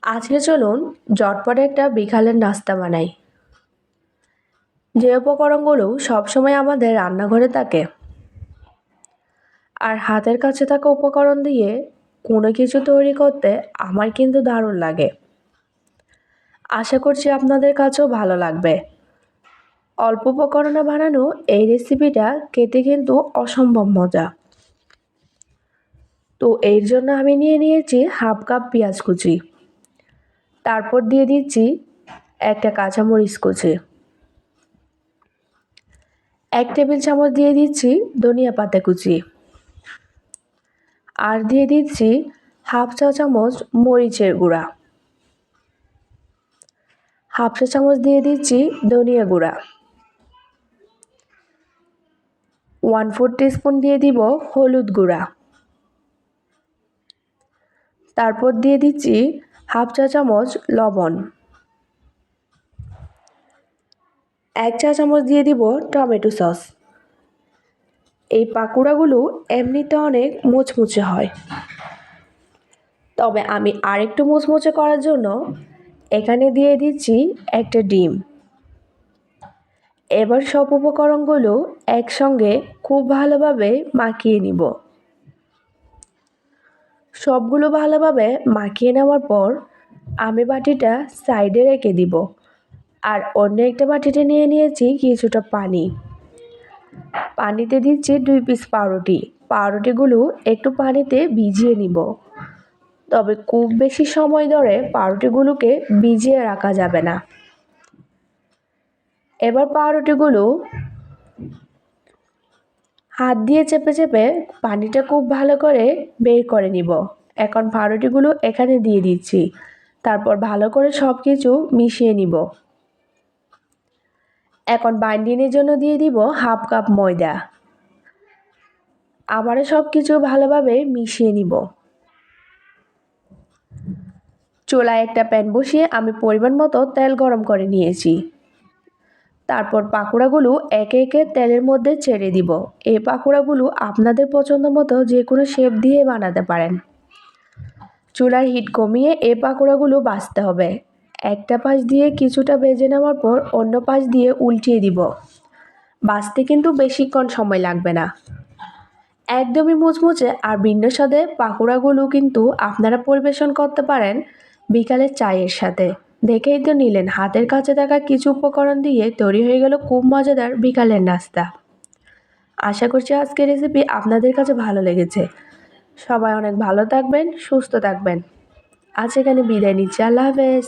আজকে চলুন ঝটপট একটা বিকালের নাস্তা বানাই। যে উপকরণগুলো সবসময় আমাদের রান্নাঘরে থাকে আর হাতের কাছে থাকা উপকরণ দিয়ে কোনো কিছু তৈরি করতে আমার কিন্তু দারুণ লাগে। আশা করছি আপনাদের কাছেও ভালো লাগবে। অল্প উপকরণে বানানো এই রেসিপিটা খেতে কিন্তু অসম্ভব মজা। তো এর জন্য আমি নিয়ে নিয়েছি হাফ কাপ পেঁয়াজ কুচি, তারপর দিয়ে দিচ্ছি একটা কাঁচামরিচ কুচি, 1 টেবিল চামচ দিয়ে দিচ্ছি ধনিয়া পাতা কুচি, আর দিয়ে দিচ্ছি হাফ চা চামচ মরিচের গুঁড়া, হাফ চা চামচ দিয়ে দিচ্ছি ধনিয়া গুঁড়া, 1/4 টিস্পুন দিয়ে দিব হলুদ গুঁড়া, তারপর দিয়ে দিচ্ছি হাফ চা চামচ লবণ, 1 চা চামচ দিয়ে দিব টমেটো সস। এই পাকোড়াগুলো এমনিতে অনেক মুচমুচে হয়, তবে আমি আরেকটু মুচমুচে করার জন্য এখানে দিয়ে দিচ্ছি একটা ডিম। এবার সব উপকরণগুলো একসঙ্গে খুব ভালোভাবে মাখিয়ে নিব। সবগুলো ভালোভাবে মাখিয়ে নেওয়ার পর আমি বাটিটা সাইডে রেখে দিব, আর অন্য একটা বাটিতে নিয়ে নিয়েছি কিছুটা পানি। পানিতে দিচ্ছি 2 পিস পাউরুটি। পাউরুটিগুলো একটু পানিতে ভিজিয়ে নিব, তবে খুব বেশি সময় ধরে পাউরুটিগুলোকে ভিজিয়ে রাখা যাবে না। এবার পাউরুটিগুলো হাত দিয়ে চেপে চেপে পানিটা খুব ভালো করে বের করে নিব। এখন পাউরুটিগুলো এখানে দিয়ে দিচ্ছি, তারপর ভালো করে সব কিছু মিশিয়ে নিব। এখন বাইন্ডিংয়ের জন্য দিয়ে দিব হাফ কাপ ময়দা। আবারও সব কিছু ভালোভাবে মিশিয়ে নিব। চুলায় একটা প্যান বসিয়ে আমি পরিমাণ মতো তেল গরম করে নিয়েছি। তারপর পাকোড়াগুলো একে একে তেলের মধ্যে ছেড়ে দিব। এই পাকোড়াগুলো আপনাদের পছন্দ মতো যে কোনো শেপ দিয়ে বানাতে পারেন। চুলার হিট কমিয়ে এই পাকোড়াগুলো ভাজতে হবে। একটা পাশ দিয়ে কিছুটা ভেজে নেওয়ার পর অন্য পাশ দিয়ে উল্টিয়ে দিব। ভাজতে কিন্তু বেশিক্ষণ সময় লাগবে না। একদমই মুচমুচে আর ভিন্ন স্বাদে পাকোড়াগুলো কিন্তু আপনারা পরিবেশন করতে পারেন বিকালের চায়ের সাথে। দেখেই তো নিলেন, হাতের কাছে থাকা কিছু উপকরণ দিয়ে তৈরি হয়ে গেল খুব মজাদার বিকালের নাস্তা। আশা করছি আজকের রেসিপি আপনাদের কাছে ভালো লেগেছে। সবাই অনেক ভালো থাকবেন, সুস্থ থাকবেন। আজ এখানে বিদায় নিচ্ছি। আল্লাহ হাফেজ।